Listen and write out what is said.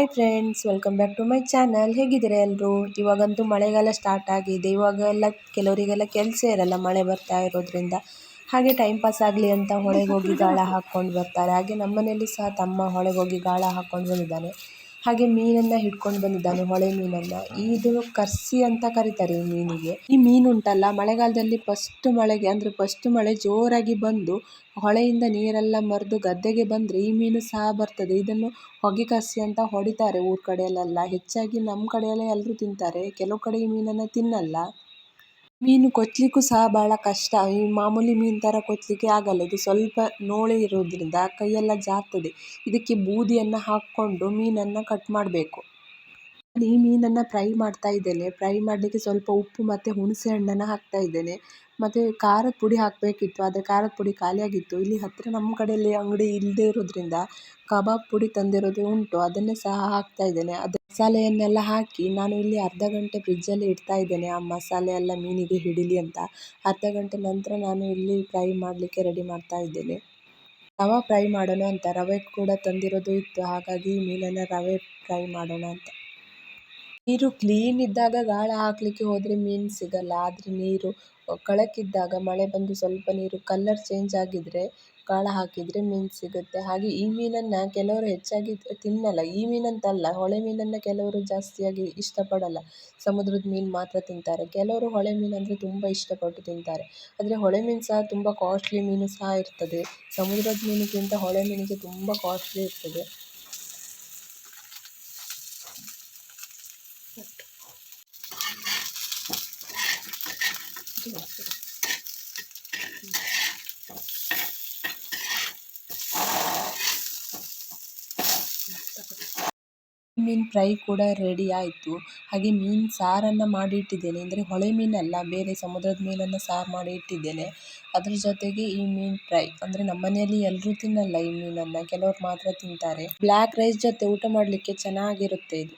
Hi friends, welcome back to my channel. ಹೇಗಿದ್ದೀರಾ ಎಲ್ಲರೂ? ಇವಾಗಂತೂ ಮಳೆಗಾಲ ಸ್ಟಾರ್ಟ್ ಆಗಿದೆ. ಇವಾಗೆಲ್ಲ ಕೆಲವರಿಗೆಲ್ಲ ಕೆಲಸ ಇರಲ್ಲ ಮಳೆ ಬರ್ತಾ ಇರೋದ್ರಿಂದ. ಹಾಗೆ ಟೈಮ್ ಪಾಸ್ ಆಗಲಿ ಅಂತ ಹೊಳೆಗೆ ಹೋಗಿ ಗಾಳ ಹಾಕ್ಕೊಂಡು ಬರ್ತಾರೆ. ಹಾಗೆ ನಮ್ಮನೇಲಿ ಸಹ ತಮ್ಮ ಹೊಳೆಗೆ ಹೋಗಿ ಗಾಳ ಹಾಕ್ಕೊಂಡು ಬಂದಿದ್ದಾನೆ. ಹಾಗೆ ಮೀನನ್ನು ಹಿಡ್ಕೊಂಡು ಬಂದಿದ್ದಾನೆ, ಹೊಳೆ ಮೀನನ್ನು. ಇದು ಕರ್ಸಿ ಅಂತ ಕರೀತಾರೆ ಈ ಮೀನಿಗೆ. ಈ ಮೀನು ಉಂಟಲ್ಲ, ಮಳೆಗಾಲದಲ್ಲಿ ಫಸ್ಟ್ ಮಳೆ ಜೋರಾಗಿ ಬಂದು ಹೊಳೆಯಿಂದ ನೀರೆಲ್ಲ ಮರೆದು ಗದ್ದೆಗೆ ಬಂದರೆ ಈ ಮೀನು ಸಹ ಬರ್ತದೆ. ಇದನ್ನು ಹೊಗೆ ಕರ್ಸಿ ಅಂತ ಹೊಡಿತಾರೆ ಊರ ಕಡೆಯಲ್ಲೆಲ್ಲ. ಹೆಚ್ಚಾಗಿ ನಮ್ಮ ಕಡೆಯೆಲ್ಲ ಎಲ್ಲರೂ ತಿಂತಾರೆ, ಕೆಲವು ಕಡೆ ಈ ಮೀನನ್ನು ತಿನ್ನಲ್ಲ. ಮೀನು ಕೊಚ್ಚಲಿಕ್ಕೂ ಸಹ ಭಾಳ ಕಷ್ಟ. ಈ ಮಾಮೂಲಿ ಮೀನು ಥರ ಕೊಚ್ಚಲಿಕ್ಕೆ ಆಗಲ್ಲ. ಇದು ಸ್ವಲ್ಪ ನೋಳೆ ಇರೋದ್ರಿಂದ ಕೈಯೆಲ್ಲ ಜಾರ್ತದೆ. ಇದಕ್ಕೆ ಬೂದಿಯನ್ನು ಹಾಕ್ಕೊಂಡು ಮೀನನ್ನು ಕಟ್ ಮಾಡಬೇಕು. ನಾನು ಈ ಮೀನನ್ನು ಫ್ರೈ ಮಾಡ್ತಾ ಇದ್ದೇನೆ. ಫ್ರೈ ಮಾಡಲಿಕ್ಕೆ ಸ್ವಲ್ಪ ಉಪ್ಪು ಮತ್ತು ಹುಣಸೆ ಹಣ್ಣನ್ನು ಹಾಕ್ತಾ ಇದ್ದೇನೆ. ಮತ್ತು ಖಾರದ ಪುಡಿ ಹಾಕಬೇಕಿತ್ತು, ಆದರೆ ಖಾರದ ಪುಡಿ ಖಾಲಿಯಾಗಿತ್ತು. ಇಲ್ಲಿ ಹತ್ತಿರ ನಮ್ಮ ಕಡೆಯಲ್ಲಿ ಅಂಗಡಿ ಇಲ್ಲದೇ ಇರೋದ್ರಿಂದ ಕಬಾಬ್ ಪುಡಿ ತಂದಿರೋದು ಉಂಟು, ಅದನ್ನೇ ಸಹ ಹಾಕ್ತಾ ಇದ್ದೇನೆ. ಅದು ಮಸಾಲೆಯನ್ನೆಲ್ಲ ಹಾಕಿ ನಾನು ಇಲ್ಲಿ ಅರ್ಧ ಗಂಟೆ ಫ್ರಿಜ್ಜಲ್ಲಿ ಇಡ್ತಾ ಇದ್ದೇನೆ, ಆ ಮಸಾಲೆ ಎಲ್ಲ ಮೀನಿಗೆ ಹಿಡಿಲಿ ಅಂತ. ಅರ್ಧ ಗಂಟೆ ನಂತರ ನಾನು ಇಲ್ಲಿ ಫ್ರೈ ಮಾಡಲಿಕ್ಕೆ ರೆಡಿ ಮಾಡ್ತಾ ಇದ್ದೇನೆ. ರವೆ ಫ್ರೈ ಮಾಡೋಣ ಅಂತ. ರವೆ ಕೂಡ ತಂದಿರೋದು ಇತ್ತು, ಹಾಗಾಗಿ ಮೀನನ್ನು ರವೆ ಫ್ರೈ ಮಾಡೋಣ ಅಂತ. ನೀರು ಕ್ಲೀನ್ ಇದ್ದಾಗ ಗಾಳ ಹಾಕಲಿಕ್ಕೆ ಹೋದರೆ ಮೀನು ಸಿಗಲ್ಲ. ಆದರೆ ನೀರು ಕಳಕಿದ್ದಾಗ, ಮಳೆ ಬಂದು ಸ್ವಲ್ಪ ನೀರು ಕಲರ್ ಚೇಂಜ್ ಆಗಿದ್ದರೆ ಗಾಳ ಹಾಕಿದರೆ ಮೀನು ಸಿಗುತ್ತೆ. ಹಾಗೆ ಈ ಮೀನನ್ನು ಕೆಲವರು ಹೆಚ್ಚಾಗಿ ತಿನ್ನಲ್ಲ. ಈ ಮೀನಂತಲ್ಲ, ಹೊಳೆ ಮೀನನ್ನು ಕೆಲವರು ಜಾಸ್ತಿಯಾಗಿ ಇಷ್ಟಪಡಲ್ಲ. ಸಮುದ್ರದ ಮೀನು ಮಾತ್ರ ತಿಂತಾರೆ. ಕೆಲವರು ಹೊಳೆ ಮೀನು ಅಂದರೆ ತುಂಬ ಇಷ್ಟಪಟ್ಟು ತಿಂತಾರೆ. ಆದರೆ ಹೊಳೆ ಮೀನು ಸಹ ತುಂಬ ಕಾಸ್ಟ್ಲಿ ಮೀನು ಸಹ ಇರ್ತದೆ. ಸಮುದ್ರದ ಮೀನಿಗಿಂತ ಹೊಳೆ ಮೀನಿಗೆ ತುಂಬ ಕಾಸ್ಟ್ಲಿ ಇರ್ತದೆ. ಮೀನು ಫ್ರೈ ಕೂಡ ರೆಡಿ ಆಯಿತು. ಹಾಗೆ ಮೀನು ಸಾರನ್ನು ಮಾಡಿ ಇಟ್ಟಿದ್ದೇನೆ. ಅಂದರೆ ಹೊಳೆ ಮೀನಲ್ಲ, ಬೇರೆ ಸಮುದ್ರದ ಮೀನನ್ನು ಸಾರು ಮಾಡಿ ಇಟ್ಟಿದ್ದೇನೆ. ಅದ್ರ ಜೊತೆಗೆ ಈ ಮೀನು ಫ್ರೈ. ಅಂದರೆ ನಮ್ಮ ಮನೆಯಲ್ಲಿ ಎಲ್ಲರೂ ತಿನ್ನಲ್ಲ ಈ ಮೀನನ್ನು, ಕೆಲವರು ಮಾತ್ರ ತಿಂತಾರೆ. ಬ್ಲ್ಯಾಕ್ ರೈಸ್ ಜೊತೆ ಊಟ ಮಾಡಲಿಕ್ಕೆ ಚೆನ್ನಾಗಿರುತ್ತೆ ಇದು.